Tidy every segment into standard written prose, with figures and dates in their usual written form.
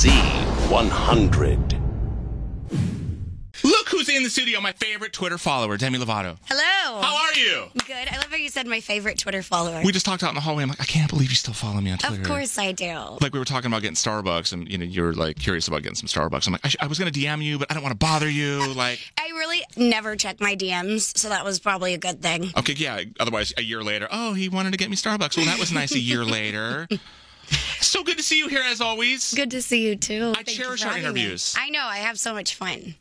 Z100. Look who's in the studio, my favorite Twitter follower, Demi Lovato. Hello. How are you? Good. I love how you said my favorite Twitter follower. We just talked out in the hallway. I'm like, I can't believe you still follow me on Twitter. Of course I do. Like we were talking about getting Starbucks, and you're like curious about getting some Starbucks. I'm like, I was gonna DM you, but I don't want to bother you. Like, I really never check my DMs, so that was probably a good thing. okay, yeah. Otherwise, a year later, oh, he wanted to get me Starbucks. Well, that was nice. A year later. So good to see you here as always. Good to see you too. I cherish our interviews. I know. I have so much fun.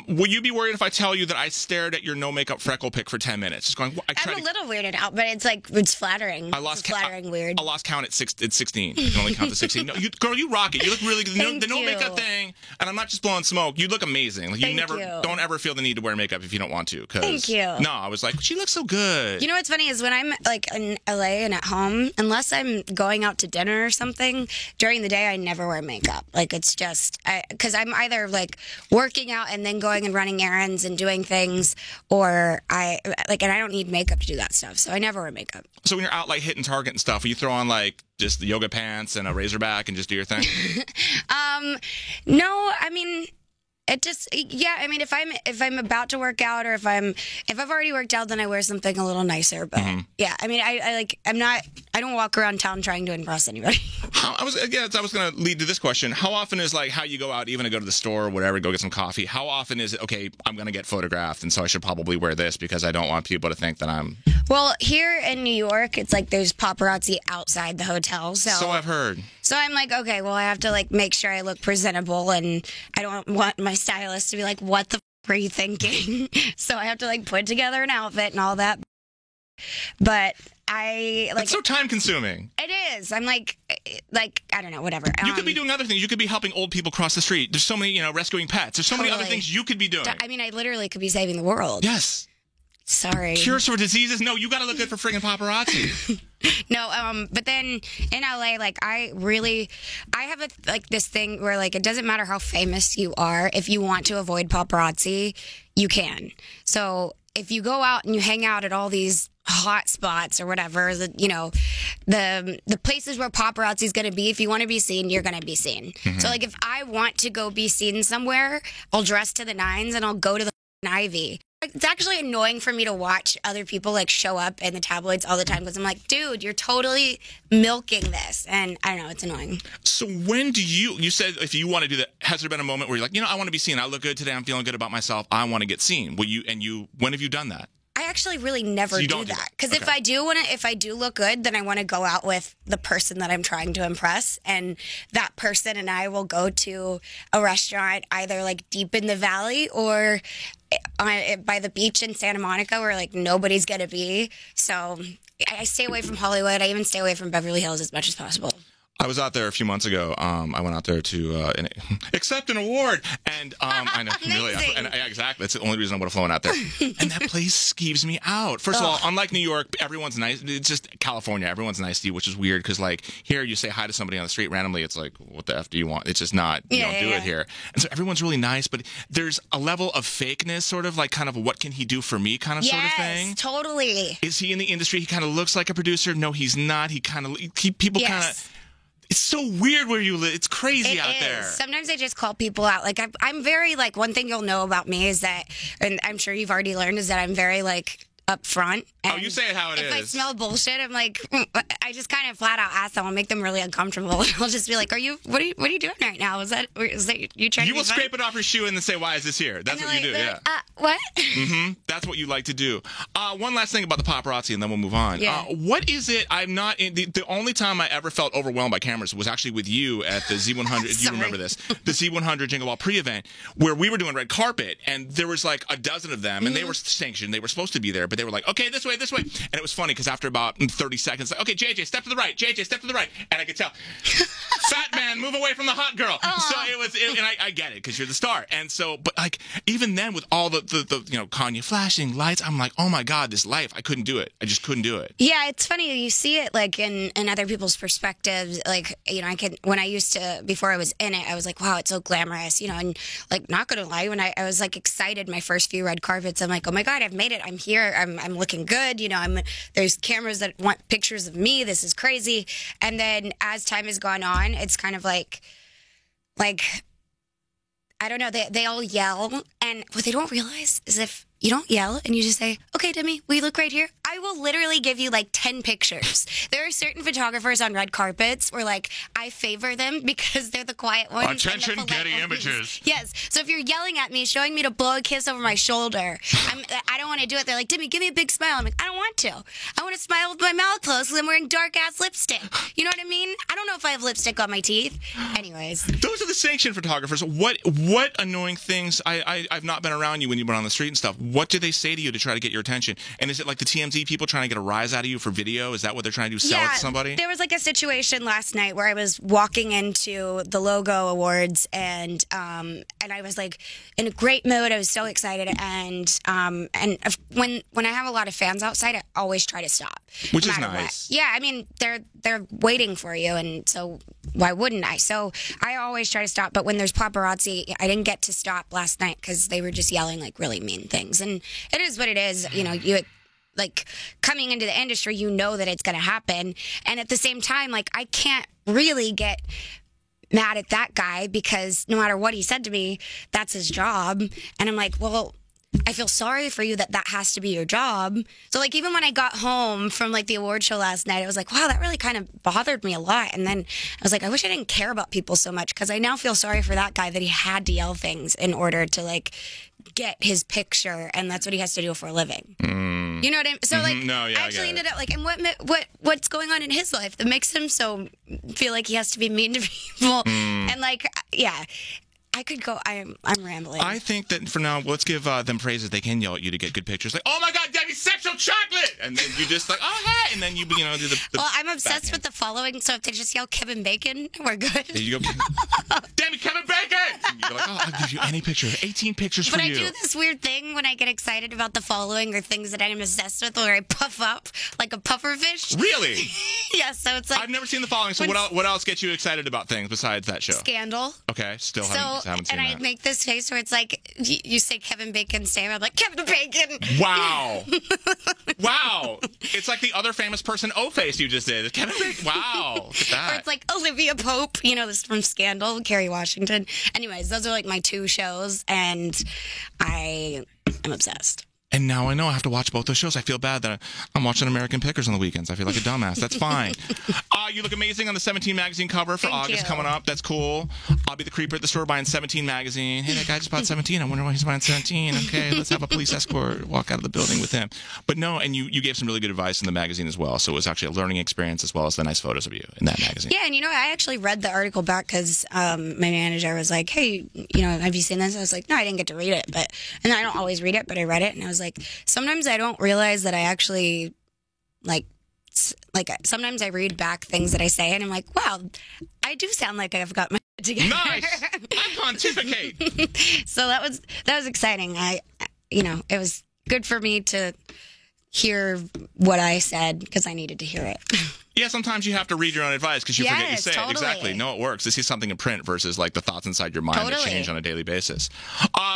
Will you be worried if I tell you that I stared at your no makeup freckle pic for 10 minutes? Just going. I'm a little weirded out, but it's flattering. Flattering weird. I lost count at 16. You can only count to 16. No, girl, you rock it. You look really good. Thank The no you. makeup thing, and I'm not just blowing smoke. You look amazing. Like Thank you. don't ever feel the need to wear makeup if you don't want to. Thank you. No, I was like, she looks so good. You know what's funny is when I'm like in LA and at home, unless I'm going out to dinner or something, during the day I never wear makeup. Like it's just because I'm either like working out and then going and running errands and doing things, or and I don't need makeup to do that stuff, so I never wear makeup. So when you're out like hitting Target and stuff, you throw on like just the yoga pants and a Razorback and just do your thing? No, I mean, it just, yeah, I mean, if I'm about to work out, or if I've already worked out, then I wear something a little nicer. But yeah, I mean, I don't walk around town trying to impress anybody. I was going to lead to this question. How often is like how you go out, even to go to the store or whatever, go get some coffee? How often is it, okay, I'm going to get photographed, and so I should probably wear this because I don't want people to think that I'm... Well, here in New York, it's like there's paparazzi outside the hotel. So I've heard. So I'm like, okay, well, I have to like make sure I look presentable, and I don't want my stylist to be like, what the f*** are you thinking? So I have to like put together an outfit and all that. But it's so time consuming. It is. I'm like I don't know, whatever. You could be doing other things. You could be helping old people cross the street. There's so many, rescuing pets. There's so many other things you could be doing. I mean, I literally could be saving the world. Yes. Sorry. Cures for diseases? No, you got to look good for friggin' paparazzi. No, but then in LA, like I have this thing where like it doesn't matter how famous you are, if you want to avoid paparazzi, you can. So if you go out and you hang out at all these hot spots or whatever, the places where paparazzi is going to be, if you want to be seen, you're going to be seen. Mm-hmm. So like if I want to go be seen somewhere, I'll dress to the nines and I'll go to the Ivy. It's actually annoying for me to watch other people like show up in the tabloids all the time, because I'm like, dude, you're totally milking this. And I don't know, it's annoying. So when do you said if you want to do that, has there been a moment where you're like, I want to be seen. I look good today. I'm feeling good about myself. I want to get seen. When have you done that? I actually really never do that, because if I do look good, then I want to go out with the person that I'm trying to impress, and that person and I will go to a restaurant either like deep in the valley or by the beach in Santa Monica, where like nobody's gonna be. So I stay away from Hollywood. I even stay away from Beverly Hills as much as possible. I was out there a few months ago. I went out there to accept an award, and I know, really, exactly. That's the only reason I would have flown out there. And that place skeeves me out. First of all, unlike New York, everyone's nice. It's just California. Everyone's nice to you, which is weird, because like here, you say hi to somebody on the street randomly. It's like, what the f do you want? It's just not. You don't do it here. And so everyone's really nice, but there's a level of fakeness, sort of like kind of what can he do for me kind of sort of thing. Yes, totally. Is he in the industry? He kind of looks like a producer. No, he's not. People kind of. It's so weird where you live. It's crazy out there. Sometimes I just call people out. Like I'm very like, one thing you'll know about me is that, and I'm sure you've already learned, is that I'm very like up front. Oh, you say it how it is. If I smell bullshit, I'm like, I just kind of flat out ask them. I'll make them really uncomfortable. I'll just be like, what are you doing right now? Is that you trying? You will scrape it off your shoe and then say, why is this here? That's what you do. Yeah. What? Mm-hmm. That's what you like to do. One last thing about the paparazzi, and then we'll move on. Yeah. What is it? I'm not in the only time I ever felt overwhelmed by cameras was actually with you at the Z100. You remember this? The Z100 Jingle Ball pre-event, where we were doing red carpet, and there was like a dozen of them, and they were sanctioned. They were supposed to be there, but they were like, okay, this way. And it was funny because after about 30 seconds, like, okay, JJ, step to the right. JJ, step to the right. And I could tell, fat man, move away from the hot girl. So and I get it because you're the star. And so, but like, even then with all the Kanye flashing lights, I'm like, oh my God, this life, I couldn't do it. I just couldn't do it. Yeah, it's funny. You see it like in other people's perspectives. Like, when I used to, before I was in it, I was like, wow, it's so glamorous, and like, not gonna lie, when I was like excited my first few red carpets, I'm like, oh my God, I've made it. I'm here. I'm looking good. There's cameras that want pictures of me. This is crazy. And then as time has gone on, it's kind of like, like, I don't know, they all yell, and what they don't realize is if you don't yell and you just say, okay, Demi, will you look right here? I will literally give you like 10 pictures. There are certain photographers on red carpets where like I favor them because they're the quiet ones. Attention, and the Getty polite images. ones. Yes. So if you're yelling at me, showing me to blow a kiss over my shoulder, I don't want to do it. They're like, Demi, give me a big smile. I'm like, I don't want to. I want to smile with my mouth closed because I'm wearing dark ass lipstick. You know what I mean? I don't know if I have lipstick on my teeth. Anyways. Those are the sanctioned photographers. What annoying things? I've not been around you when you've been on the street and stuff. What do they say to you to try to get your attention? And is it like the TMZ people trying to get a rise out of you for video? Is that what they're trying to do? Sell it to somebody? There was like a situation last night where I was walking into the Logo Awards and I was like in a great mood. I was so excited and when I have a lot of fans outside, I always try to stop. Which no is matter nice. what. Yeah, I mean they're waiting for you, and so why wouldn't I? So I always try to stop. But when there's paparazzi, I didn't get to stop last night because they were just yelling like really mean things. And it is what it is. You know, you like coming into the industry, you know that it's going to happen. And at the same time, like I can't really get mad at that guy because no matter what he said to me, that's his job. And I'm like, well, I feel sorry for you that has to be your job. So like even when I got home from like the award show last night, I was like, wow, that really kind of bothered me a lot. And then I was like, I wish I didn't care about people so much because I now feel sorry for that guy that he had to yell things in order to like get his picture, and that's what he has to do for a living. You know what I mean? So like, No, yeah, I actually ended up like, and what's going on in his life that makes him so feel like he has to be mean to people? And like, yeah. I could go. I'm rambling. I think that for now, let's give them praises. They can yell at you to get good pictures. Like, oh my God, Debbie, sexual chocolate! And then you just like, oh hey! And then you do the well, I'm obsessed with the following, so if they just yell Kevin Bacon, we're good. There you go. Debbie, Kevin Bacon! And you're like, oh, I'll give you any picture. 18 pictures for but you. But I do this weird thing when I get excited about the following or things that I'm obsessed with, where I puff up like a puffer fish. Really? Yeah, so it's like... I've never seen the following, so what else gets you excited about things besides that show? Scandal. Okay, still haven't seen that. And I make this face where it's like, you say Kevin Bacon's name, I'm like, Kevin Bacon! Wow. Wow. It's like the other famous person O-face you just did. Kevin Bacon. Wow. Look at that. Or it's like Olivia Pope, you know, this from Scandal, Kerry Washington. Anyways, those are like my two shows, and I am obsessed. And now I know I have to watch both those shows. I feel bad that I'm watching American Pickers on the weekends. I feel like a dumbass. That's fine. You look amazing on the 17 magazine cover for August coming up. That's cool. I'll be the creeper at the store buying 17 magazine. Hey, that guy just bought 17. I wonder why he's buying 17. Okay, let's have a police escort walk out of the building with him. But no, and you gave some really good advice in the magazine as well. So it was actually a learning experience as well as the nice photos of you in that magazine. Yeah, and you know, I actually read the article back because my manager was like, hey, you know, have you seen this? I was like, no, I didn't get to read it. And I don't always read it, but I read it. And I was like, sometimes I don't realize that I actually, like sometimes I read back things that I say, and I'm like, wow, I do sound like I've got my shit together. Nice! I pontificate! So that was exciting. It was good for me to hear what I said because I needed to hear it. Yeah, sometimes you have to read your own advice because you forget you say totally. it. Exactly. No, it works. This is something in print versus like the thoughts inside your mind that change on a daily basis.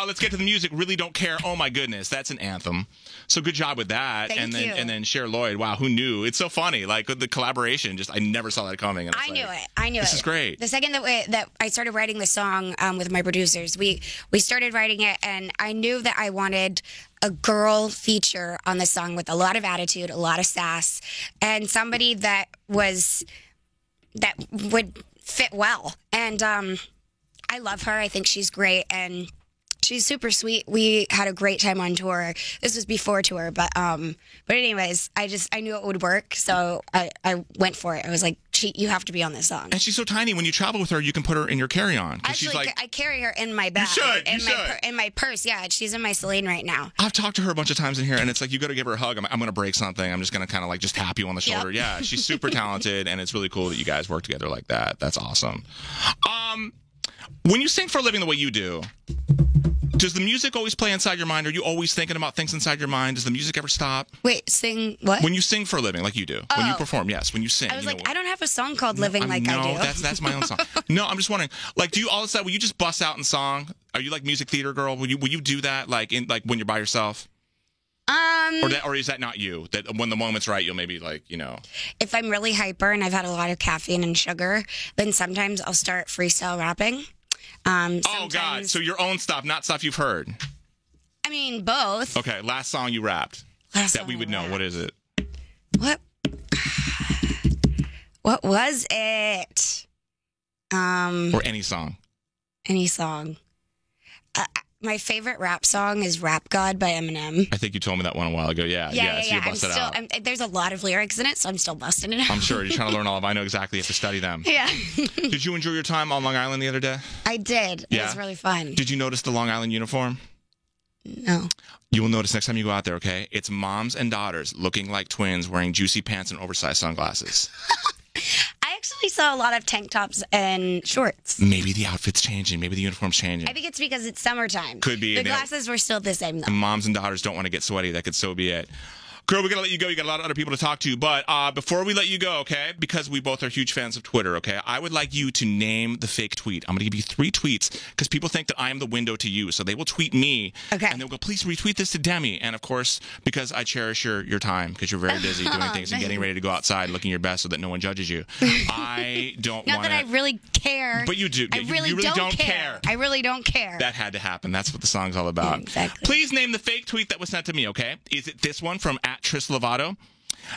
Let's get to the music. Really Don't Care. Oh my goodness, that's an anthem. So good job with that. Thank you. And then Cher Lloyd. Wow, who knew? It's so funny. Like the collaboration. Just I never saw that coming. And I knew it. This is great. The second that I started writing the song with my producers, we started writing it, and I knew that I wanted a girl feature on the song with a lot of attitude, a lot of sass, and somebody that would fit well. And I love her. I think she's great, and she's super sweet. We had a great time on tour. This was before tour, but anyways, I knew it would work, so I went for it. I was like, you have to be on this song. And she's so tiny. When you travel with her, you can put her in your carry-on. Actually, she's like, I carry her in my bag. You should. In my purse. Yeah, she's in my Celine right now. I've talked to her a bunch of times in here, and it's like, you got to give her a hug. I'm going to break something. I'm just going to kind of like just tap you on the shoulder. Yep. Yeah, she's super talented, and it's really cool that you guys work together like that. That's awesome. When you sing for a living the way you do, does the music always play inside your mind? Are you always thinking about things inside your mind? Does the music ever stop? Wait, sing what? When you sing for a living, like you do. When you perform, yes. When you sing. I was like, I don't have a song called Living Like I Do. No, that's my own song. No, I'm just wondering, like, do you all of a sudden, will you just bust out in song? Are you like music theater girl? Will you do that, like when you're by yourself? Or is that not you? That when the moment's right, you'll maybe if I'm really hyper and I've had a lot of caffeine and sugar, then sometimes I'll start freestyle rapping. Oh, God. Sometimes- So your own stuff, not stuff you've heard. I mean, both. Okay, last song you rapped. Last that song we would I know. rapped. What is it? What was it? Or any song. Any song. My favorite rap song is Rap God by Eminem. I think you told me that one a while ago. Yeah. So you busted out. There's a lot of lyrics in it, so I'm still busting it out. I'm sure you're trying to learn all of them. I know exactly. You have to study them. Yeah. Did you enjoy your time on Long Island the other day? I did. It was really fun. Did you notice the Long Island uniform? No. You will notice next time you go out there, okay? It's moms and daughters looking like twins wearing juicy pants and oversized sunglasses. I actually saw a lot of tank tops and shorts. Maybe the outfit's changing. Maybe the uniform's changing. I think it's because it's summertime. Could be. The glasses were still the same, though. And moms and daughters don't want to get sweaty. That could so be it. Girl, we got to let you go. You got a lot of other people to talk to. But before we let you go, okay, because we both are huge fans of Twitter, okay, I would like you to name the fake tweet. I'm going to give you 3 tweets because people think that I am the window to you. So they will tweet me. Okay. And they'll go, please retweet this to Demi. And, of course, because I cherish your time because you're very busy doing things and getting ready to go outside looking your best so that no one judges you. I don't want to. Not that I really care. But you do. I You really, don't care. I really don't care. That had to happen. That's what the song's all about. Exactly. Please name the fake tweet that was sent to me, okay? Is it this one from @Tris Lovato?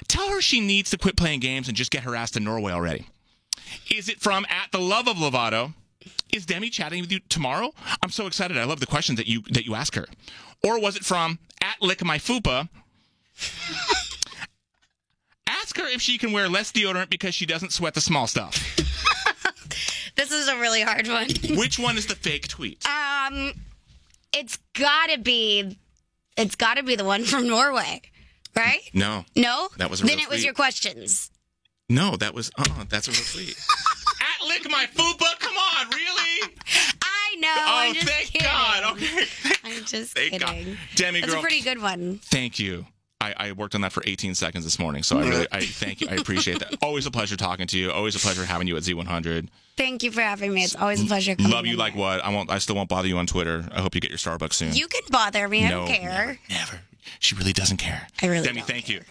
Tell her she needs to quit playing games and just get her ass to Norway already. Is it from @TheLoveOfLovato? Is Demi chatting with you tomorrow? I'm so excited. I love the questions that you ask her. Or was it from @LickMyFupa? Ask her if she can wear less deodorant because she doesn't sweat the small stuff. This is a really hard one. Which one is the fake tweet? It's gotta be the one from Norway, right? No. No? That was a real Then it was tweet. your questions. No, that was that's a real tweet. @LickMyFupa? Come on, really? I know. Oh, I'm just thank kidding. God. Okay. I'm just Thank kidding. God. Demi, That's girl. a pretty good one. Thank you. I worked on that for 18 seconds this morning, so I thank you. I appreciate that. Always a pleasure talking to you. Always a pleasure having you at Z100. Thank you for having me. It's always a pleasure coming Love you in like here. what? I still won't bother you on Twitter. I hope you get your Starbucks soon. You can bother me. I No, don't care. Never. She really doesn't care. I really Demi, don't thank care. you.